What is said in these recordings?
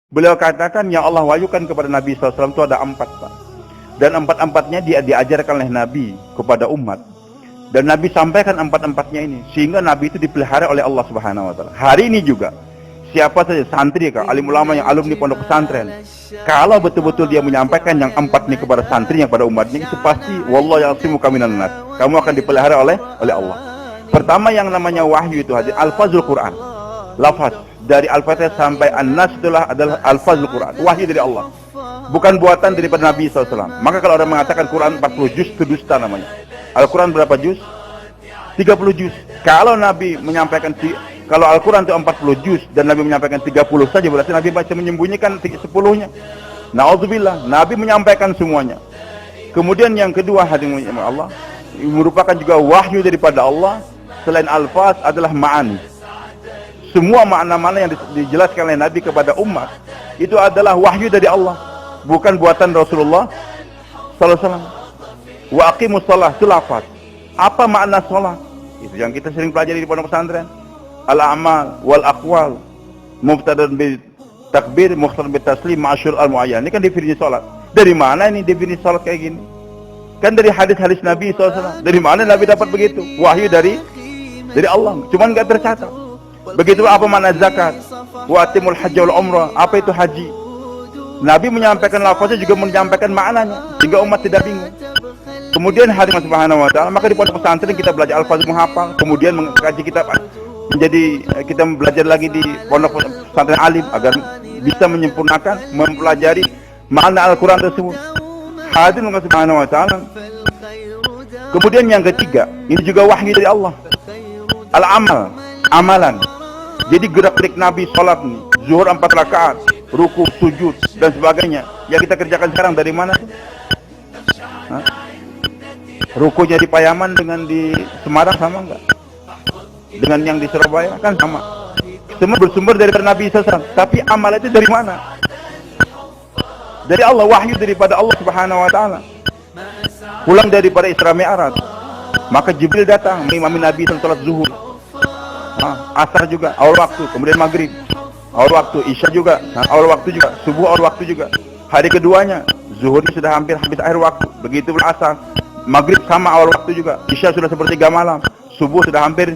Beliau katakan yang Allah wahyukan kepada Nabi SAW itu ada 4, Pak. Dan 4-4-nya dia diajarkan oleh Nabi kepada umat. Dan Nabi sampaikan 4-4-nya ini, sehingga Nabi itu dipelihara oleh Allah Subhanahu Wa Taala. Hari ini juga, siapa saja santri, alim ulama yang alumni pondok pesantren, kalau betul-betul dia menyampaikan yang 4 ini kepada santri, yang pada umatnya, itu pasti wallahu ya'simuka minan nas. Kamu akan dipelihara oleh Allah. Pertama yang namanya wahyu itu hadis alfazul Quran. Lafaz dari Al-Fatihah sampai An-Nas itulah adalah alfazul Quran, wahyu dari Allah, bukan buatan daripada Nabi SAW. Maka kalau orang mengatakan Quran 40 juz, itu dusta namanya. Al-Quran berapa juz? 30 juz. Kalau Nabi menyampaikan, kalau Al-Quran itu 40 juz dan Nabi menyampaikan 30 saja, berarti Nabi baca menyembunyikan 10-nya. Na'udzubillah, Nabi menyampaikan semuanya. Kemudian yang kedua, hadirin Allah, merupakan juga wahyu daripada Allah. Selain alfaz adalah ma'ani. Semua makna-makna yang dijelaskan oleh Nabi kepada umat itu adalah wahyu dari Allah, bukan buatan Rasulullah sallallahu alaihi wasallam. Wa aqimus shalah, itu lafaz. Apa makna salat? Itu yang kita sering pelajari di pondok pesantren. Al-a'mal wal aqwal mubtada'un bi takbir mukhtar bi taslim ma'syur al-muayyan. Ini kan definisi salat. Dari mana ini definisi salat kayak gini? Kan dari hadis-hadis Nabi SAW. Dari mana Nabi dapat begitu? Wahyu dari Allah. Cuman nggak tercatat. Begitu apa makna zakat? Wa atimul hajj wal umrah. Apa itu haji? Nabi menyampaikan lafaznya juga menyampaikan maknanya sehingga umat tidak bingung. Kemudian hadirin subhanahu wa ta'ala, maka di pondok pesantren kita belajar alfaz menghafal, kemudian mengkaji kitab, menjadi kita belajar lagi di pondok pesantren alim agar bisa menyempurnakan mempelajari makna Al-Quran tersebut. Hadirin subhanahu wa ta'ala. Kemudian yang ketiga, ini juga wahyu dari Allah. Al-amal, amalan. Jadi gerak-gerik Nabi salat nih, zuhur 4 rakaat, ruku, sujud dan sebagainya. Yang kita kerjakan sekarang dari mana tuh? Rukunya di Payaman dengan di Semarang sama enggak? Dengan yang di Surabaya kan sama. Semua bersumber dari Nabi SAW. Tapi amal itu dari mana? Dari Allah, wahyu daripada Allah Subhanahu Wa Taala. Pulang daripada Isra Mi'raj, maka Jibril datang mengimami Nabi salat zuhur. Asar juga awal waktu, kemudian maghrib awal waktu, isya juga awal waktu juga, subuh awal waktu juga. Hari keduanya zuhur sudah hampir habis akhir waktu, begitu asar, maghrib sama awal waktu juga, isya sudah sepertiga malam, subuh sudah hampir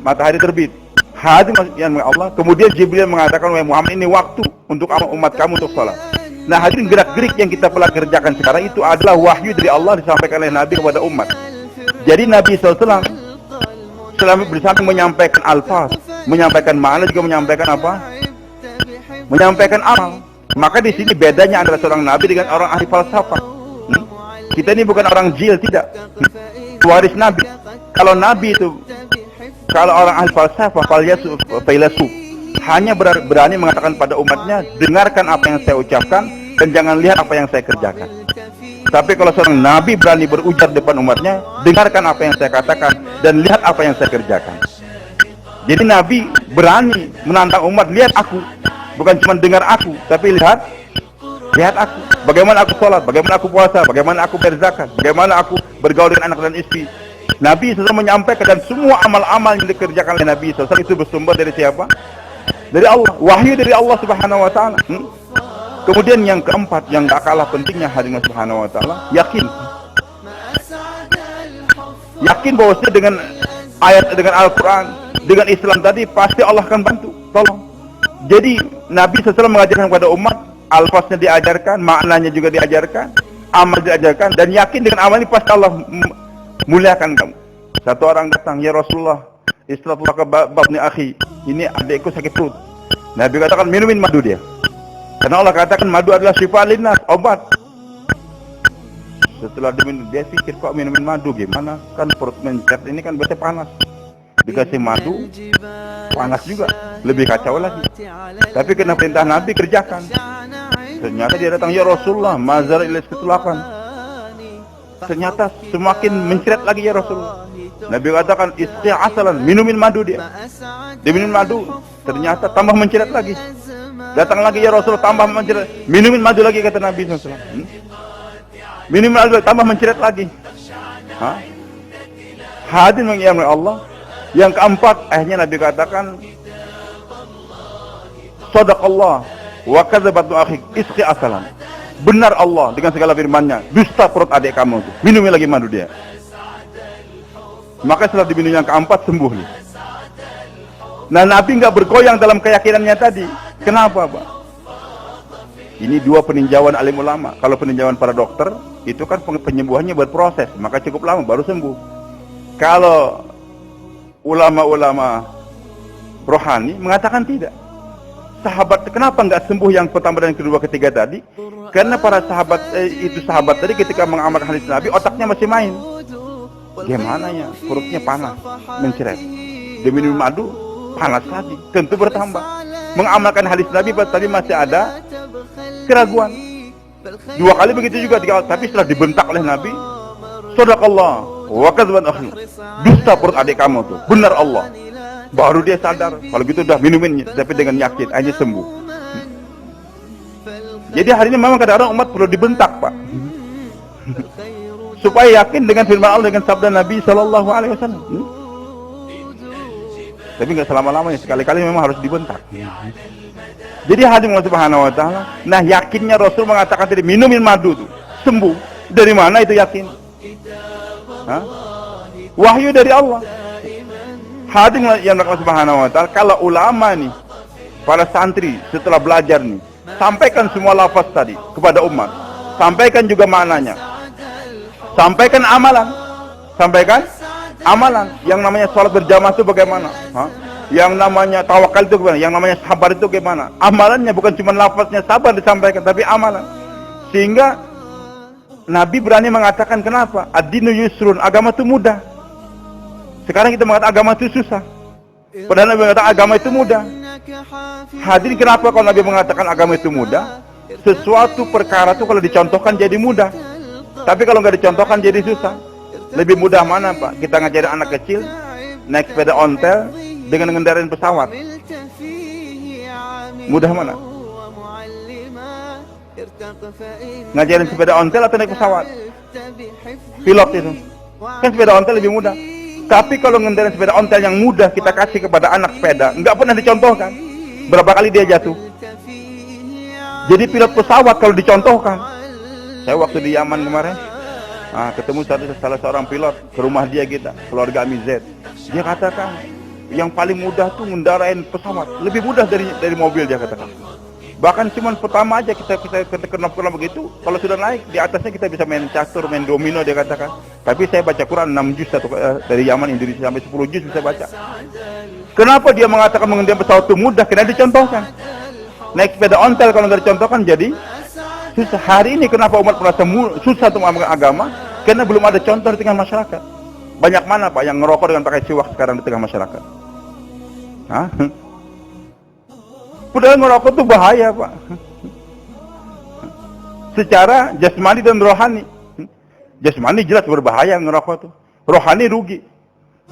matahari terbit. Hadir yang Allah. Kemudian Jibril mengatakan, wahai Muhammad, ini waktu untuk umat kamu untuk salat. Nah, hadirin, gerak-gerik yang kita telah kerjakan sekarang itu adalah wahyu dari Allah disampaikan oleh Nabi kepada umat. Jadi Nabi SAW selama bersamping menyampaikan alfaz, menyampaikan makna, juga menyampaikan apa? Menyampaikan amal. Maka di sini bedanya antara seorang nabi dengan orang ahli falsafah. Kita ini bukan orang jil, tidak. Waris nabi. Kalau nabi itu, kalau orang ahli falsafah, filsuf, hanya berani mengatakan pada umatnya, dengarkan apa yang saya ucapkan dan jangan lihat apa yang saya kerjakan. Tapi kalau seorang nabi berani berujar depan umatnya, dengarkan apa yang saya katakan dan lihat apa yang saya kerjakan. Jadi nabi berani menantang umat, lihat aku, bukan cuma dengar aku, tapi lihat aku. Bagaimana aku sholat, bagaimana aku puasa, bagaimana aku berzakat, bagaimana aku bergaul dengan anak dan istri. Nabi SAW menyampaikan, dan semua amal-amal yang dikerjakan oleh Nabi SAW itu bersumber dari siapa? Dari Allah, wahyu dari Allah Subhanahu Wa Taala. Kemudian yang keempat, yang tak kalah pentingnya hadirin subhanahu wa ta'ala, yakin bahwasanya dengan ayat, dengan Al-Quran, dengan Islam tadi, pasti Allah akan bantu, tolong. Jadi Nabi SAW mengajarkan kepada umat, alfaznya diajarkan, maknanya juga diajarkan, amal diajarkan, dan yakin dengan amal ini pasti Allah muliakan kamu. Satu orang datang, ya Rasulullah, istatullah ke babni akhi, ini adikku sakit perut. Nabi katakan, minumin madu dia. Karena Allah katakan madu adalah syifa linnas, obat. Setelah diminum, dia pikir, kok minumin madu, gimana? Kan perut mencet ini kan biasanya panas. Dikasih madu, panas juga, lebih kacau lagi. Tapi kena perintah Nabi, kerjakan. Ternyata dia datang, ya Rasulullah, mazal ilis ketulakan. Ternyata semakin mencret lagi, ya Rasulullah. Nabi katakan, isti'asalan, minumin madu dia. Dia minum madu, ternyata tambah mencret lagi. Datang lagi, ya Rasul, tambah mencret. Minumin madu lagi, kata Nabi SAW. Minumin madu, tambah mencret lagi. Hadirin mengiyamin Allah. Yang keempat, akhirnya Nabi katakan, Sadaqallah, Wa kadzabat akhik isqi asalan. Benar Allah dengan segala firman-Nya, dusta perut adik kamu itu. Minumi lagi madu dia. Maka setelah diminum yang keempat sembuh nih. Nah, Nabi nggak bergoyang dalam keyakinannya tadi. Kenapa, Pak? Ini dua peninjauan alim ulama. Kalau peninjauan para dokter, itu kan penyembuhannya berproses, maka cukup lama baru sembuh. Kalau ulama-ulama rohani mengatakan tidak. Sahabat kenapa nggak sembuh yang pertama dan kedua ketiga tadi? Karena para sahabat sahabat tadi ketika mengamalkan hadis Nabi otaknya masih main. Gimana ya? Perutnya panas, mencret. Dia minum madu, panas lagi, tentu bertambah. Mengamalkan hadis Nabi tadi masih ada keraguan. Dua kali begitu juga, tapi setelah dibentak oleh Nabi, Shadaqallah wa kadzdzaba akhi. Dusta perut adik kamu tuh. Benar Allah. Baru dia sadar, kalau gitu udah minumin, tapi dengan yakin, akhirnya sembuh. Jadi hari ini memang kadang-kadang umat perlu dibentak, Pak. Supaya yakin dengan firman Allah, dengan sabda Nabi Sallallahu Alaihi Wasallam. Tapi nggak selama-lamanya, sekali-kali memang harus dibentak. Jadi hadir Allah Subhanahu Wa Taala. Nah, yakinnya Rasul mengatakan tadi minumin madu tuh sembuh. Dari mana itu yakin? Hah? Wahyu dari Allah. Hadir yang Allah Subhanahu Wa Taala. Kalau ulama nih, para santri setelah belajar nih, sampaikan semua lafaz tadi kepada umat. Sampaikan juga maknanya. Sampaikan amalan. Sampaikan amalan. Yang namanya sholat berjamaah itu bagaimana? Hah? Yang namanya tawakal itu bagaimana? Yang namanya sabar itu bagaimana? Amalannya bukan cuma lafaznya sabar disampaikan, tapi amalan. Sehingga Nabi berani mengatakan kenapa? Ad-dinu yusrun, agama itu mudah. Sekarang kita mengatakan agama itu susah. Padahal Nabi mengatakan agama itu mudah. Hadirin, kenapa kalau Nabi mengatakan agama itu mudah? Sesuatu perkara itu kalau dicontohkan jadi mudah. Tapi kalau nggak dicontohkan jadi susah. Lebih mudah mana, Pak? Kita ngajarin anak kecil naik sepeda ontel dengan mengendarai pesawat. Mudah mana? Ngajarin sepeda ontel atau naik pesawat? Pilot itu. Kan sepeda ontel lebih mudah. Tapi kalau mengendarai sepeda ontel yang mudah kita kasih kepada anak sepeda, nggak pernah dicontohkan. Berapa kali dia jatuh? Jadi pilot pesawat kalau dicontohkan. Saya waktu di Yaman kemarin, ketemu salah seorang pilot ke rumah dia, kita keluarga Ami Z. Dia katakan yang paling mudah tuh ngendarain pesawat, lebih mudah dari mobil, dia katakan. Bahkan cuman pertama aja kita kena begitu, kalau sudah naik di atasnya kita bisa main catur, main domino, dia katakan. Tapi saya baca Quran 6 juz dari Yaman Indonesia sampai 10 juz bisa baca. Kenapa dia mengatakan mengendarai pesawat itu mudah? Karena dicontohkan. Naik sepeda ontel kalau nggak dicontohkan jadi susah. Hari ini kenapa umat merasa susah untuk mengamalkan agama? Karena belum ada contoh di tengah masyarakat. Banyak mana, Pak, yang ngerokok dengan pakai siwak sekarang di tengah masyarakat? Hah? Padahal ngerokok itu bahaya, Pak. Secara jasmani dan rohani. Jasmani jelas berbahaya ngerokok itu. Rohani rugi.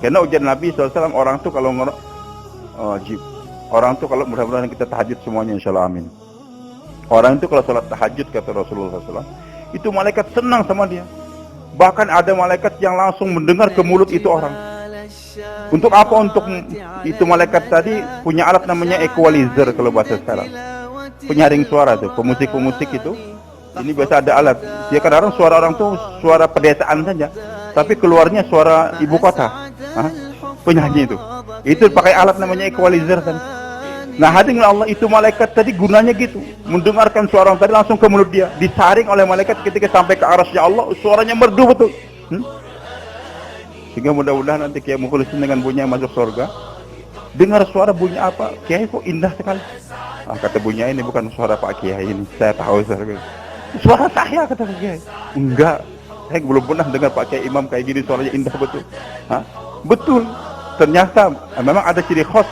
Karena ujar Nabi SAW, orang tuh kalau ngerokok, orang tuh kalau mudah-mudahan kita tahajud semuanya, insyaallah, amin. Orang itu kalau sholat tahajud, kata Rasulullah SAW, itu malaikat senang sama dia. Bahkan ada malaikat yang langsung mendengar ke mulut itu orang. Untuk apa? Untuk itu malaikat tadi punya alat namanya equalizer kalau bahasa sekarang. Penyaring suara tuh, pemusik-pemusik itu. Ini biasa ada alat. Dia kadang-kadang suara orang tuh suara pedesaan saja, tapi keluarnya suara ibu kota. Penyanyi itu. Itu pakai alat namanya equalizer tadi. Nah, hadirin Allah, itu malaikat tadi gunanya gitu, mendengarkan suara orang tadi langsung ke mulut dia, disaring oleh malaikat ketika sampai ke arasnya Allah, suaranya merdu betul. Sehingga mudah-mudahan nanti Kiai Mukhlisin dengan bunyinya masuk surga. Dengar suara bunyi apa? Kiai kok indah sekali. Kata bunyinya ini bukan suara Pak Kiai ini, saya tahu suara saya, kata Pak Kiai. Enggak, saya belum pernah dengar Pak Kiai Imam kayak gini, suaranya indah betul. Betul. Ternyata memang ada ciri khas.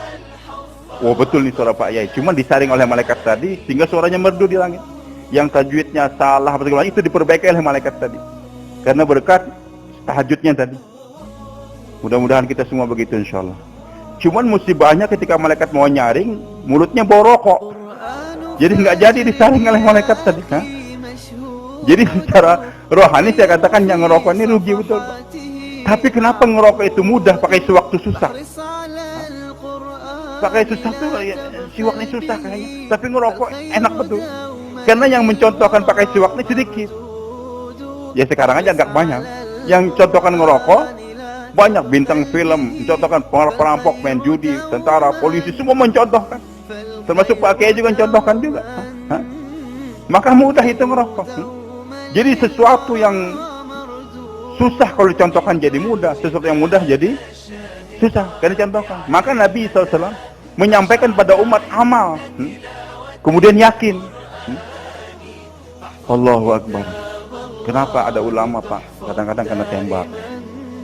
Oh, betul nih suara Pak Yai. Cuma disaring oleh malaikat tadi sehingga suaranya merdu di langit. Yang tajwidnya salah apa segala itu diperbaiki oleh malaikat tadi. Karena berkat tahajudnya tadi. Mudah-mudahan kita semua begitu insyaallah. Cuman musibahnya ketika malaikat mau nyaring, mulutnya bau rokok. Jadi nggak jadi disaring oleh malaikat tadi. Jadi secara rohani saya katakan yang ngerokok ini rugi betul, Pak. Tapi kenapa ngerokok itu mudah, pakai sewaktu susah? Pakai susah tuh, ya, siwaknya susah kayaknya. Tapi ngerokok enak betul. Karena yang mencontohkan pakai siwaknya sedikit. Ya sekarang aja agak banyak. Yang contohkan ngerokok banyak, bintang film mencontohkan, perampok, main judi, tentara, polisi, semua mencontohkan. Termasuk Pak Kiai juga mencontohkan juga. Hah? Maka mudah itu ngerokok. Jadi sesuatu yang susah kalau dicontohkan jadi mudah, sesuatu yang mudah jadi susah karena dicontohkan. Maka Nabi SAW menyampaikan pada umat amal, kemudian yakin. Allahu Akbar. Kenapa ada ulama, Pak? Kadang-kadang kena tembak.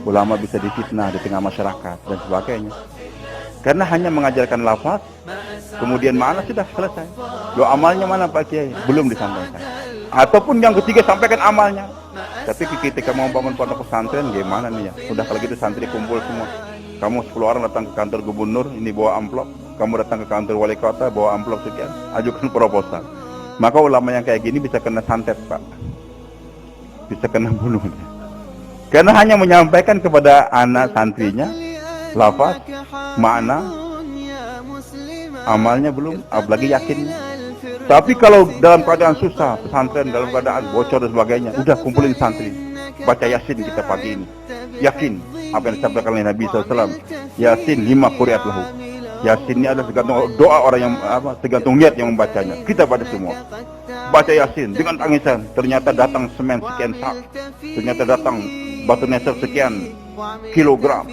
Ulama bisa difitnah di tengah masyarakat dan sebagainya. Karena hanya mengajarkan lafaz, kemudian mana sudah selesai. Lo amalnya mana Pak Kiai? Belum disampaikan. Ataupun yang ketiga, sampaikan amalnya. Tapi ketika mau bangun pondok pesantren, gimana nih ya? Udah kalau gitu santri kumpul semua. Kamu 10 orang datang ke kantor gubernur, ini bawa amplop. Kamu datang ke kantor wali kota, bawa amplop sekian. Ajukan proposal. Maka ulama yang kayak gini bisa kena santet, Pak. Bisa kena bunuh. Karena hanya menyampaikan kepada anak santrinya lafaz, makna, amalnya belum, apalagi yakinnya. Tapi kalau dalam keadaan susah, pesantren dalam keadaan bocor dan sebagainya, udah kumpulin santri, baca Yasin kita pagi ini. Yakin apa yang disampaikan oleh Nabi SAW. Yasin 5 quri'at lahu. Yasin ini adalah tergantung doa orang yang tergantung niat yang membacanya. Kita pada semua baca Yasin dengan tangisan. Ternyata datang semen sekian sak, ternyata datang batu nisan sekian kilogram,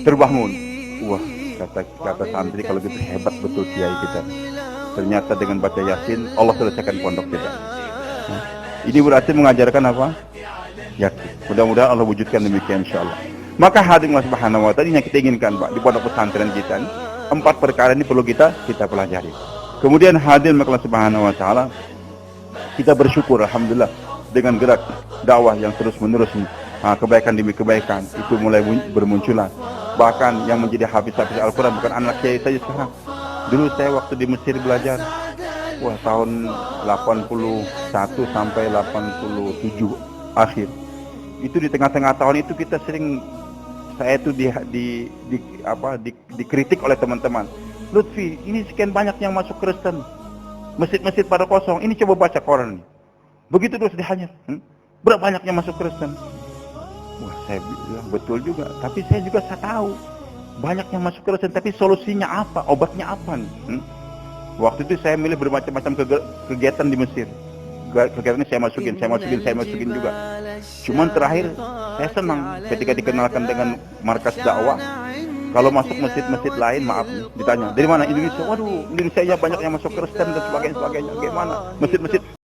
terbangun. Wah, kata santri, kalau gitu hebat betul kiai kita. Ternyata dengan baca Yasin Allah selesaikan pondok kita. Ini berarti mengajarkan apa? Yakin. Mudah-mudahan Allah wujudkan demikian insyaallah. Maka hadirin subhanahu wa ta'ala, yang kita inginkan Pak di pondok pesantren kita ini, 4 perkara ini perlu kita pelajari. Kemudian hadirin subhanahu wa ta'ala, kita bersyukur alhamdulillah dengan gerak dakwah yang terus-menerus, kebaikan demi kebaikan itu mulai bermunculan. Bahkan yang menjadi hafiz-hafiz Al-Quran bukan anak kiai saja sekarang. Dulu saya waktu di Mesir belajar, tahun 81 sampai 87 akhir. Itu di tengah-tengah tahun itu kita sering, saya itu dikritik oleh teman-teman. Lutfi, ini sekian banyak yang masuk Kristen, masjid-masjid pada kosong, ini coba baca koran. Begitu terus dihanyut, berapa banyak yang masuk Kristen? Wah, saya bilang betul juga, tapi saya juga tahu banyak yang masuk Kristen, tapi solusinya apa? Obatnya apa nih? Waktu itu saya milih bermacam-macam kegiatan di Mesir. Kegiatan ini saya masukin juga. Cuman terakhir saya senang ketika dikenalkan dengan markas dakwah. Kalau masuk masjid-masjid lain, maaf nih, ditanya dari mana? Indonesia. Waduh, Indonesia ya banyak yang masuk Kristen dan sebagainya. Bagaimana? Masjid-masjid